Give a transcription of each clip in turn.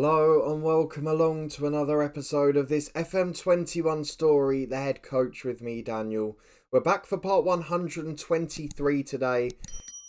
Hello and welcome along to another episode of this FM21 story, The Head Coach with me, Daniel. We're back for part 123 today,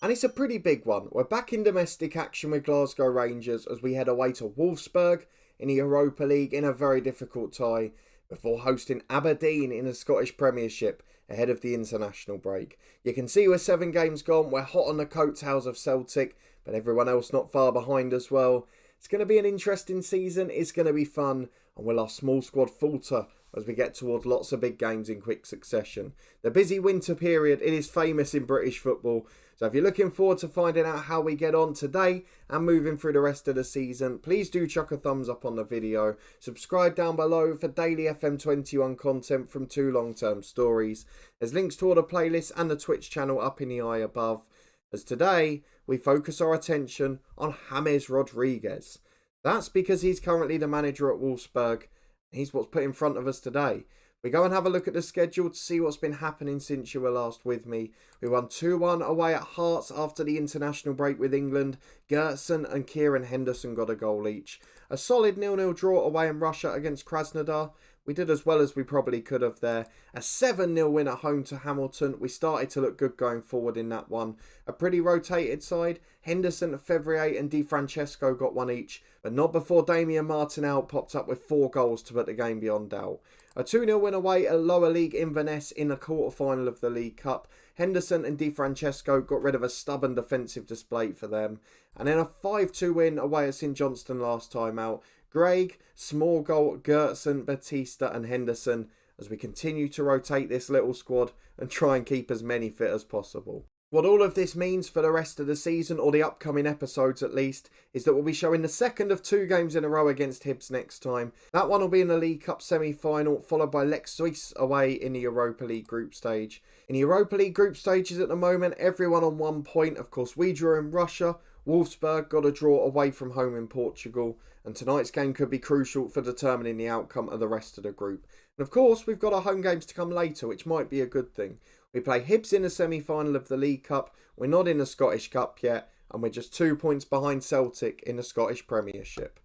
and it's a pretty big one. We're back in domestic action with Glasgow Rangers as we head away to Wolfsburg in the Europa League in a very difficult tie before hosting Aberdeen in the Scottish Premiership ahead of the international break. You can see we're 7 games gone, we're hot on the coattails of Celtic, but everyone else not far behind as well. It's going to be an interesting season, it's going to be fun, and will our small squad falter as we get towards lots of big games in quick succession. The busy winter period, it is famous in British football, so if you're looking forward to finding out how we get on today and moving through the rest of the season, please do chuck a thumbs up on the video, subscribe down below for daily FM21 content from 2 long-term stories. There's links to all the playlists and the Twitch channel up in the eye above. As today, we focus our attention on James Rodriguez. That's because he's currently the manager at Wolfsburg. He's what's put in front of us today. We go and have a look at the schedule to see what's been happening since you were last with me. We won 2-1 away at Hearts after the international break with England. Gerson and Kieran Henderson got a goal each. A solid 0-0 draw away in Russia against Krasnodar. We did as well as we probably could have there. A 7-0 win at home to Hamilton. We started to look good going forward in that one. A pretty rotated side. Henderson, Fevrier and Di Francesco got one each, but not before Damian Martinelli popped up with 4 goals to put the game beyond doubt. A 2-0 win away at lower league Inverness in the quarter-final of the League Cup. Henderson and Di Francesco got rid of a stubborn defensive display for them. And then a 5-2 win away at St Johnstone last time out. Greg, small goal, Gerson, Batista and Henderson as we continue to rotate this little squad and try and keep as many fit as possible. What all of this means for the rest of the season, or the upcoming episodes at least, is that we'll be showing the second of 2 games in a row against Hibs next time. That one will be in the League Cup semi-final, followed by Lex Suisse away in the Europa League group stage. In the Europa League group stages at the moment, everyone on 1 point. Of course, we drew in Russia. Wolfsburg got a draw away from home in Portugal, and tonight's game could be crucial for determining the outcome of the rest of the group. And of course, we've got our home games to come later, which might be a good thing. We play Hibs in the semi-final of the League Cup, we're not in the Scottish Cup yet, and we're just 2 points behind Celtic in the Scottish Premiership.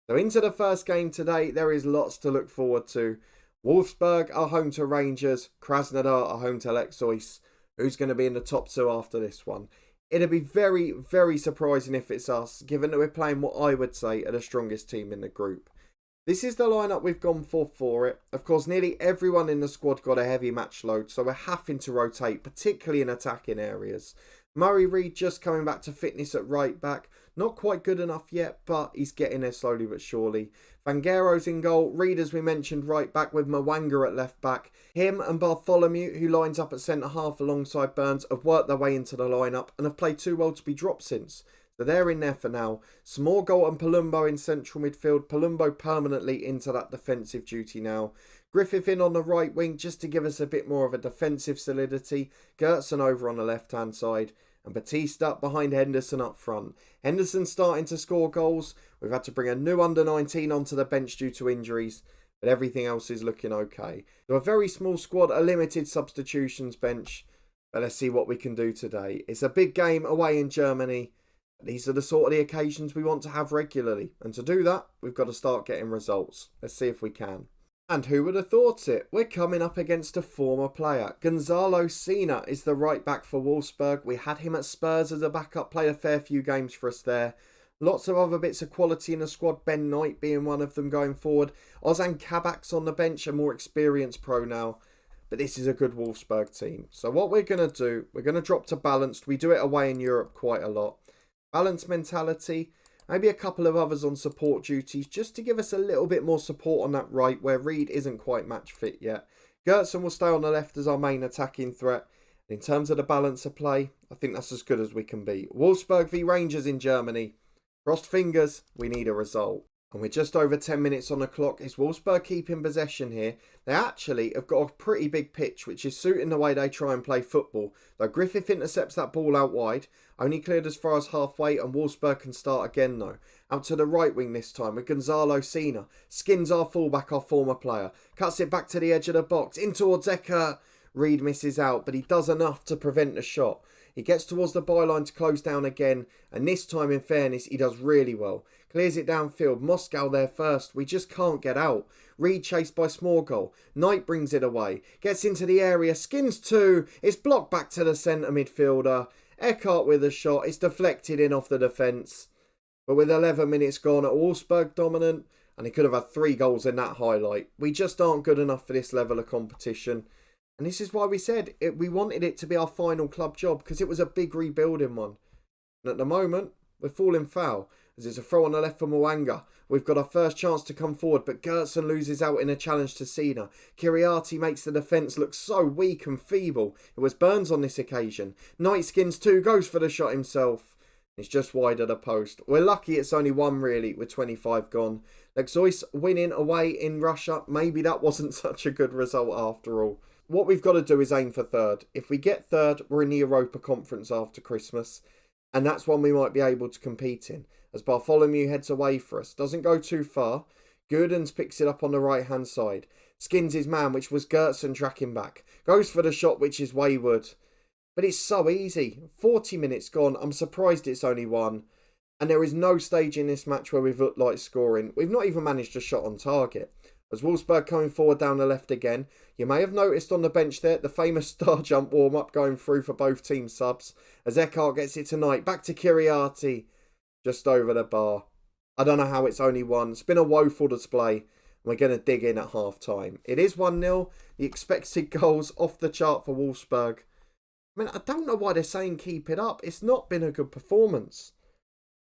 So into the first game today, there is lots to look forward to. Wolfsburg are home to Rangers, Krasnodar are home to Lex Suisse. Who's going to be in the top 2 after this one? It'd be very, very surprising if it's us, given that we're playing what I would say are the strongest team in the group. This is the lineup we've gone for it. Of course, nearly everyone in the squad got a heavy match load, so we're having to rotate, particularly in attacking areas. Murray Reid just coming back to fitness at right back. Not quite good enough yet, but he's getting there slowly but surely. Vangero's in goal. Reid, as we mentioned, right back with Mwanga at left back. Him and Bartholomew, who lines up at centre half alongside Burns, have worked their way into the lineup and have played too well to be dropped since. So they're in there for now. Smorgon and Palumbo in central midfield. Palumbo permanently into that defensive duty now. Griffith in on the right wing just to give us a bit more of a defensive solidity. Gerson over on the left-hand side. And Batista behind Henderson up front. Henderson starting to score goals. We've had to bring a new under-19 onto the bench due to injuries, but everything else is looking okay. So a very small squad, a limited substitutions bench, but let's see what we can do today. It's a big game away in Germany. These are the sort of the occasions we want to have regularly, and to do that, we've got to start getting results. Let's see if we can. And who would have thought it? We're coming up against a former player. Gonzalo Sena is the right back for Wolfsburg. We had him at Spurs as a backup, played a fair few games for us there. Lots of other bits of quality in the squad, Ben Knight being one of them going forward. Ozan Kabak's on the bench, a more experienced pro now. But this is a good Wolfsburg team. So what we're going to do, we're going to drop to balanced. We do it away in Europe quite a lot. Balanced mentality. Maybe a couple of others on support duties just to give us a little bit more support on that right where Reid isn't quite match fit yet. Gerson will stay on the left as our main attacking threat. In terms of the balance of play, I think that's as good as we can be. Wolfsburg v Rangers in Germany. Crossed fingers, we need a result. And we're just over 10 minutes on the clock. Is Wolfsburg keeping possession here? They actually have got a pretty big pitch, which is suiting the way they try and play football. Though Griffith intercepts that ball out wide, only cleared as far as halfway, and Wolfsburg can start again though. Out to the right wing this time with Gonzalo Sena. Skins our fullback, our former player. Cuts it back to the edge of the box. In towards Ecker. Reid misses out, but he does enough to prevent the shot. He gets towards the byline to close down again, and this time, in fairness, he does really well. Clears it downfield. Moscow there first. We just can't get out. Reed chased by Smallgoal. Knight brings it away. Gets into the area. Skins two. It's blocked back to the centre midfielder. Eckhart with a shot. It's deflected in off the defence. But with 11 minutes gone, Wolfsburg dominant. And he could have had 3 goals in that highlight. We just aren't good enough for this level of competition. And this is why we said we wanted it to be our final club job, because it was a big rebuilding one. And at the moment, we're falling foul, as it's a throw on the left for Mwanga. We've got our first chance to come forward, but Gertsen loses out in a challenge to Cena. Kiriati makes the defence look so weak and feeble. It was Burns on this occasion. Knight skins 2, goes for the shot himself. It's just wide of the post. We're lucky it's only 1 really, with 25 gone. Lexois winning away in Russia. Maybe that wasn't such a good result after all. What we've got to do is aim for 3rd. If we get 3rd, we're in the Europa Conference after Christmas. And that's one we might be able to compete in, as Bartholomew heads away for us. Doesn't go too far. Gudens picks it up on the right-hand side. Skins his man, which was Gertsen tracking back. Goes for the shot, which is wayward. But it's so easy. 40 minutes gone. I'm surprised it's only 1. And there is no stage in this match where we've looked like scoring. We've not even managed a shot on target. As Wolfsburg coming forward down the left again. You may have noticed on the bench there the famous star jump warm-up going through for both team subs. As Eckhart gets it tonight. Back to Kiriati. Just over the bar. I don't know how it's only 1. It's been a woeful display. We're going to dig in at half-time. It is 1-0. The expected goals off the chart for Wolfsburg. I mean, I don't know why they're saying keep it up. It's not been a good performance.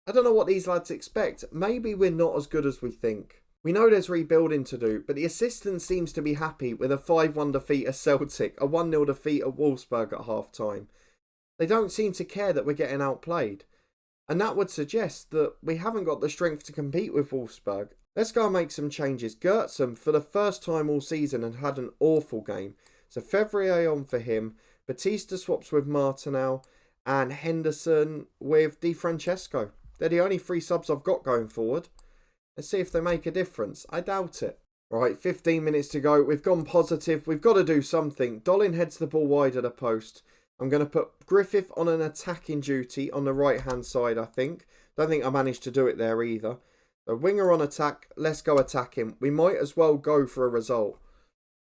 I don't know what these lads expect. Maybe we're not as good as we think. We know there's rebuilding to do, but the assistant seems to be happy with a 5-1 defeat at Celtic, a 1-0 defeat at Wolfsburg at half-time. They don't seem to care that we're getting outplayed. And that would suggest that we haven't got the strength to compete with Wolfsburg. Let's go and make some changes. Gertsen, for the first time all season, had an awful game. So Fevrier on for him. Batista swaps with Martinelli. And Henderson with Di Francesco. They're the only 3 subs I've got going forward. Let's see if they make a difference. I doubt it. Right, 15 minutes to go. We've gone positive. We've got to do something. Dolan heads the ball wide of the post. I'm going to put Griffith on an attacking duty on the right-hand side, I think. Don't think I managed to do it there either. So winger on attack. Let's go attack him. We might as well go for a result.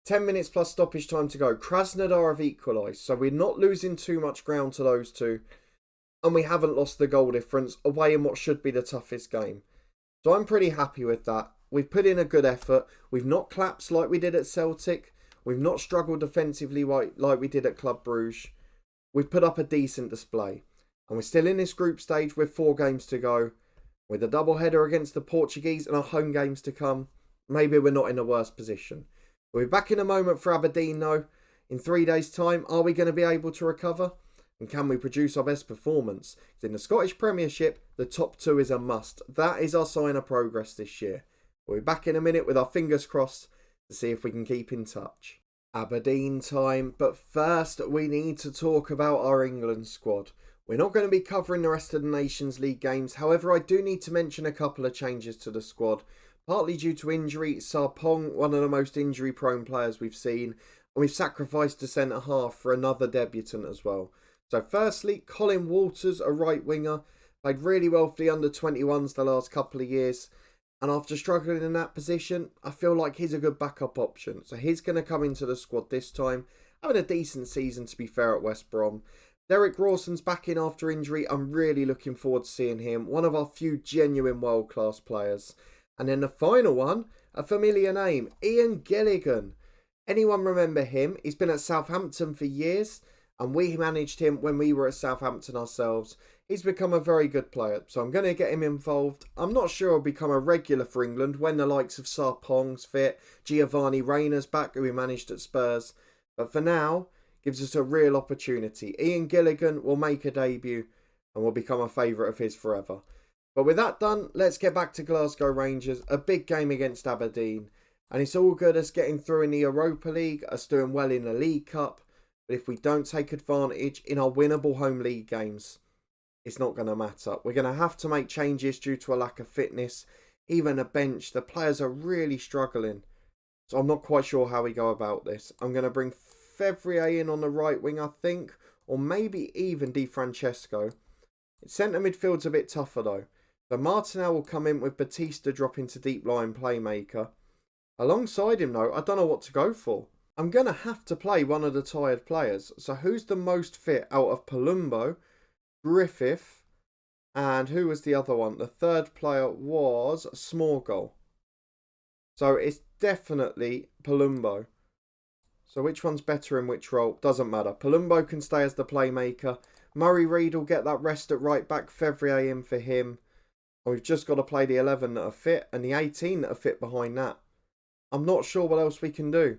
10 minutes plus stoppage time to go. Krasnodar have equalised. So we're not losing too much ground to those two. And we haven't lost the goal difference away in what should be the toughest game. So I'm pretty happy with that. We've put in a good effort. We've not collapsed like we did at Celtic. We've not struggled defensively like we did at Club Brugge. We've put up a decent display. And we're still in this group stage with 4 games to go. With a double-header against the Portuguese and our home games to come, maybe we're not in the worst position. We'll be back in a moment for Aberdeen though. In 3 days' time, are we going to be able to recover? And can we produce our best performance? Because in the Scottish Premiership, the top 2 is a must. That is our sign of progress this year. We'll be back in a minute with our fingers crossed to see if we can keep in touch. Aberdeen time, but first we need to talk about our England squad. We're not going to be covering the rest of the Nations League games. However, I do need to mention a couple of changes to the squad. Partly due to injury, Sarpong, one of the most injury-prone players we've seen. And we've sacrificed a centre-half for another debutant as well. So firstly, Colin Walters, a right winger, played really well for the under-21s the last couple of years. And after struggling in that position, I feel like he's a good backup option. So he's going to come into the squad this time, having a decent season to be fair at West Brom. Derek Rawson's back in after injury. I'm really looking forward to seeing him. One of our few genuine world-class players. And then the final one, a familiar name, Ian Gilligan. Anyone remember him? He's been at Southampton for years. And we managed him when we were at Southampton ourselves. He's become a very good player, so I'm going to get him involved. I'm not sure he'll become a regular for England when the likes of Sarpong's fit, Giovanni Reyna's back, who we managed at Spurs. But for now, gives us a real opportunity. Ian Gilligan will make a debut and will become a favourite of his forever. But with that done, let's get back to Glasgow Rangers. A big game against Aberdeen. And it's all good us getting through in the Europa League, us doing well in the League Cup. But if we don't take advantage in our winnable home league games, it's not going to matter. We're going to have to make changes due to a lack of fitness. Even a bench, the players are really struggling. So I'm not quite sure how we go about this. I'm going to bring Fevrier in on the right wing, I think. Or maybe even Di Francesco. Centre midfield's a bit tougher though. So Martinelli will come in with Batista dropping to deep line playmaker. Alongside him though, I don't know what to go for. I'm going to have to play one of the tired players. So who's the most fit out of Palumbo, Griffith, and who was the other one? The third player was Smorgol. So it's definitely Palumbo. So which one's better in which role? Doesn't matter. Palumbo can stay as the playmaker. Murray Reid will get that rest at right back. Fevrier in for him. And we've just got to play the 11 that are fit and the 18 that are fit behind that. I'm not sure what else we can do.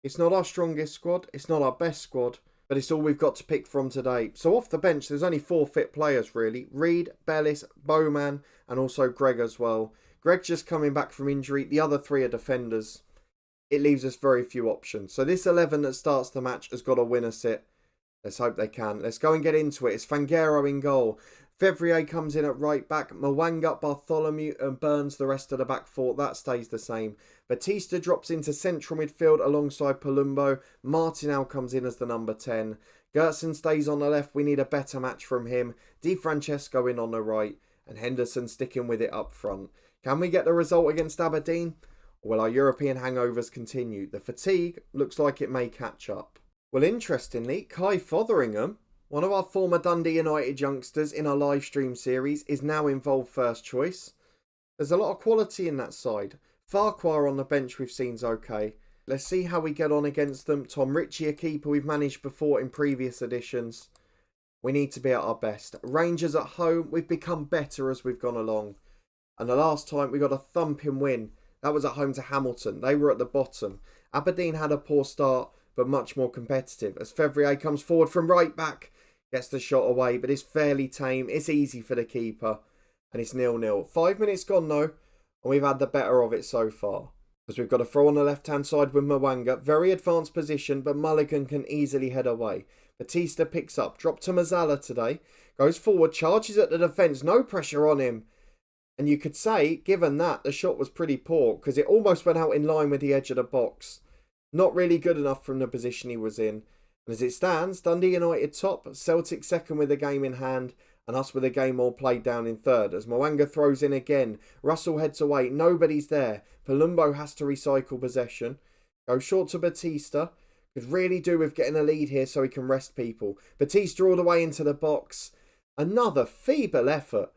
It's not our strongest squad. It's not our best squad. But it's all we've got to pick from today. So off the bench, there's only 4 fit players really. Reid, Bellis, Bowman and also Greg as well. Greg just coming back from injury. The other 3 are defenders. It leaves us very few options. So this 11 that starts the match has got to win us it. Let's hope they can. Let's go and get into it. It's Fangero in goal. Fevrier comes in at right back. Mwanga, Bartholomew and Burns the rest of the back 4. That stays the same. Batista drops into central midfield alongside Palumbo. Martinelli comes in as the number 10. Gerson stays on the left. We need a better match from him. Di Francesco in on the right. And Henderson sticking with it up front. Can we get the result against Aberdeen? Well, our European hangovers continue. The fatigue looks like it may catch up. Well, interestingly, Kai Fotheringham, one of our former Dundee United youngsters in our live stream series, is now involved first choice. There's a lot of quality in that side. Farquhar on the bench we've seen's okay. Let's see how we get on against them. Tom Ritchie, a keeper we've managed before in previous editions. We need to be at our best. Rangers at home, we've become better as we've gone along. And the last time we got a thumping win. That was at home to Hamilton. They were at the bottom. Aberdeen had a poor start, but much more competitive. As Fevrier comes forward from right back, gets the shot away, but it's fairly tame. It's easy for the keeper, and it's 0-0. 5 minutes gone though, and we've had the better of it so far. Because we've got a throw on the left-hand side with Mwanga. Very advanced position, but Mulligan can easily head away. Batista picks up. Drop to Mazzala today. Goes forward, charges at the defence. No pressure on him. And you could say, given that, the shot was pretty poor because it almost went out in line with the edge of the box. Not really good enough from the position he was in. And as it stands, Dundee United top, Celtic second with the game in hand, and us with a game all played down in third. As Mwanga throws in again, Russell heads away, nobody's there. Palumbo has to recycle possession. Goes short to Batista. Could really do with getting a lead here so he can rest people. Batista all the way into the box. Another feeble effort.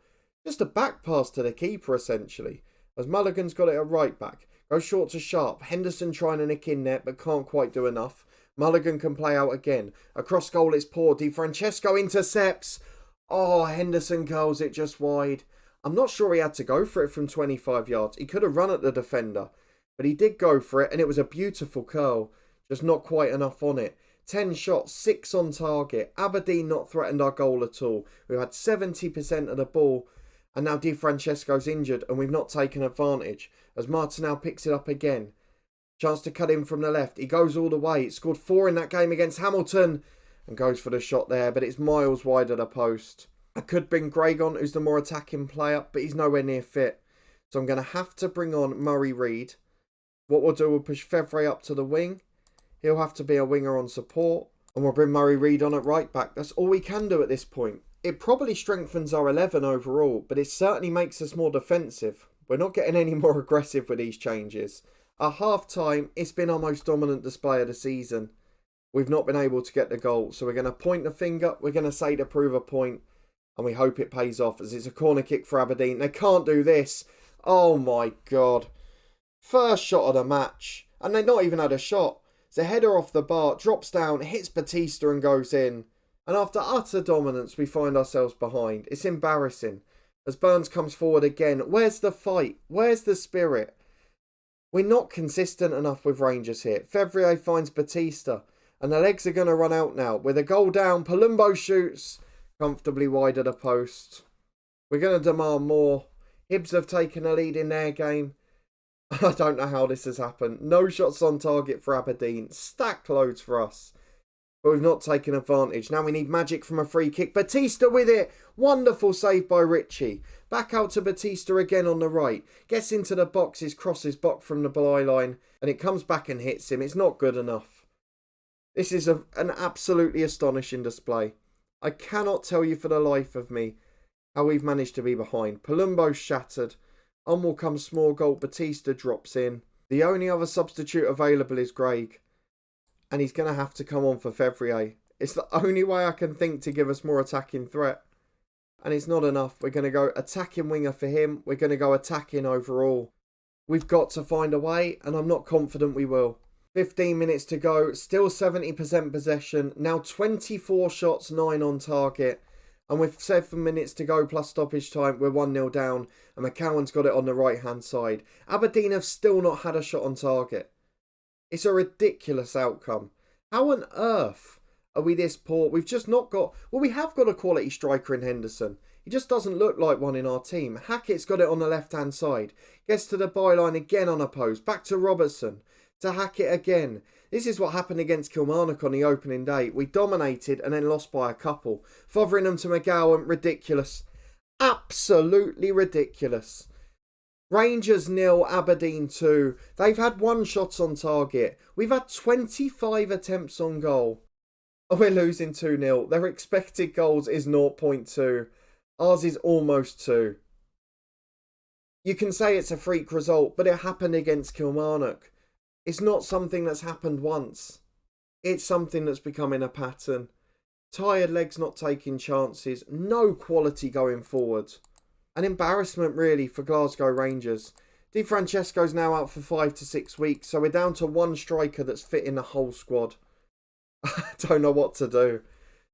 Just a back pass to the keeper, essentially. As Mulligan's got it at right back. Goes short to Sharp. Henderson trying to nick in there, but can't quite do enough. Mulligan can play out again. Across goal, it's poor. Di Francesco intercepts. Oh, Henderson curls it just wide. I'm not sure he had to go for it from 25 yards. He could have run at the defender. But he did go for it, and it was a beautiful curl. Just not quite enough on it. 10 shots, 6 on target. Aberdeen not threatened our goal at all. We've had 70% of the ball. And now Di Francesco's injured and we've not taken advantage. As Martinelli picks it up again. Chance to cut in from the left. He goes all the way. He scored 4 in that game against Hamilton. And goes for the shot there. But it's miles wide of the post. I could bring Greg on, who's the more attacking player. But he's nowhere near fit. So I'm going to have to bring on Murray Reid. What we'll do, we'll push Fevrier up to the wing. He'll have to be a winger on support. And we'll bring Murray Reid on at right back. That's all we can do at this point. It probably strengthens our 11 overall, but it certainly makes us more defensive. We're not getting any more aggressive with these changes. At half-time, it's been our most dominant display of the season. We've not been able to get the goal, so we're going to point the finger, we're going to say to prove a point, and we hope it pays off as it's a corner kick for Aberdeen. They can't do this. Oh my God. First shot of the match, and they've not even had a shot. It's a header off the bar, drops down, hits Batista and goes in. And after utter dominance, we find ourselves behind. It's embarrassing. As Burns comes forward again, where's the fight? Where's the spirit? We're not consistent enough with Rangers here. Fevrier finds Batista. And the legs are going to run out now. With a goal down, Palumbo shoots comfortably wide of the post. We're going to demand more. Hibs have taken a lead in their game. I don't know how this has happened. No shots on target for Aberdeen. Stack loads for us. But we've not taken advantage. Now we need magic from a free kick. Batista with it. Wonderful save by Ritchie. Back out to Batista again on the right. Gets into the boxes, crosses blocked from the byline. And it comes back and hits him. It's not good enough. This is an absolutely astonishing display. I cannot tell you for the life of me how we've managed to be behind. Palumbo's shattered. On will come small goal. Batista drops in. The only other substitute available is Greg. And he's going to have to come on for February. It's the only way I can think to give us more attacking threat. And it's not enough. We're going to go attacking winger for him. We're going to go attacking overall. We've got to find a way, and I'm not confident we will. 15 minutes to go. Still 70% possession. Now 24 shots, 9 on target. And with 7 minutes to go plus stoppage time, we're 1-0 down. And McCowan's got it on the right-hand side. Aberdeen have still not had a shot on target. It's a ridiculous outcome. How on earth are we this poor? We've just not got... Well, we have got a quality striker in Henderson. He just doesn't look like one in our team. Hackett's got it on the left-hand side. Gets to the byline again unopposed. Back to Robertson. To Hackett again. This is what happened against Kilmarnock on the opening day. We dominated and then lost by a couple. Fotheringham to McGowan. Ridiculous. Absolutely ridiculous. Rangers 0, Aberdeen 2. They've had 1 shot on target. We've had 25 attempts on goal. Oh, we're losing 2-0. Their expected goals is 0.2. Ours is almost 2. You can say it's a freak result, but it happened against Kilmarnock. It's not something that's happened once. It's something that's becoming a pattern. Tired legs not taking chances. No quality going forward. An embarrassment really for Glasgow Rangers. Di Francesco's now out for 5 to 6 weeks, so we're down to 1 striker that's fit in the whole squad. I don't know what to do.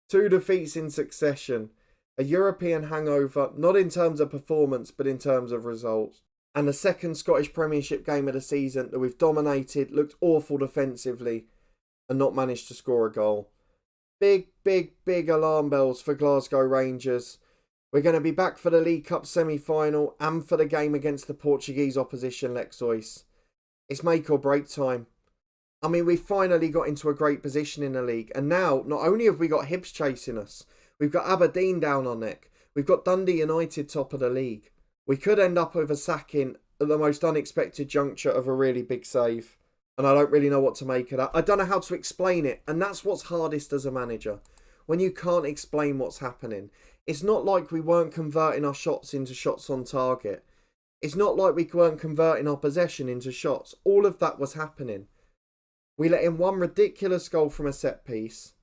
2 defeats in succession. A European hangover, not in terms of performance, but in terms of results. And the second Scottish Premiership game of the season that we've dominated, looked awful defensively, and not managed to score a goal. Big, big, big alarm bells for Glasgow Rangers. We're going to be back for the League Cup semi-final and for the game against the Portuguese opposition Lexois. It's make or break time. I mean, we finally got into a great position in the league. And now, not only have we got Hibs chasing us, we've got Aberdeen down our neck. We've got Dundee United top of the league. We could end up with a sacking at the most unexpected juncture of a really big save. And I don't really know what to make of that. I don't know how to explain it. And that's what's hardest as a manager. When you can't explain what's happening. It's not like we weren't converting our shots into shots on target. It's not like we weren't converting our possession into shots. All of that was happening. We let in 1 ridiculous goal from a set piece.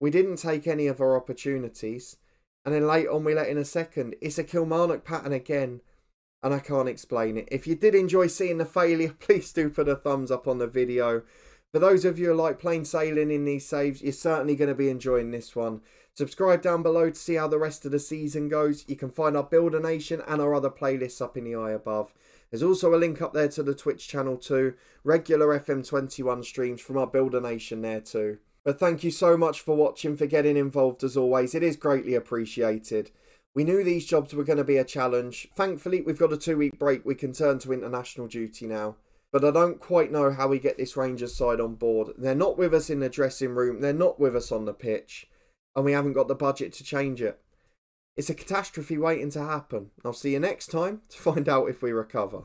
We didn't take any of our opportunities. And then late on we let in a second. It's a Kilmarnock pattern again. And I can't explain it. If you did enjoy seeing the failure, please do put a thumbs up on the video. For those of you who like plain sailing in these saves, you're certainly going to be enjoying this one. Subscribe down below to see how the rest of the season goes. You can find our Builder Nation and our other playlists up in the eye above. There's also a link up there to the Twitch channel too. Regular FM21 streams from our Builder Nation there too. But thank you so much for watching, for getting involved as always. It is greatly appreciated. We knew these jobs were going to be a challenge. Thankfully, we've got a 2-week break. We can turn to international duty now. But I don't quite know how we get this Rangers side on board. They're not with us in the dressing room. They're not with us on the pitch. And we haven't got the budget to change it. It's a catastrophe waiting to happen. I'll see you next time to find out if we recover.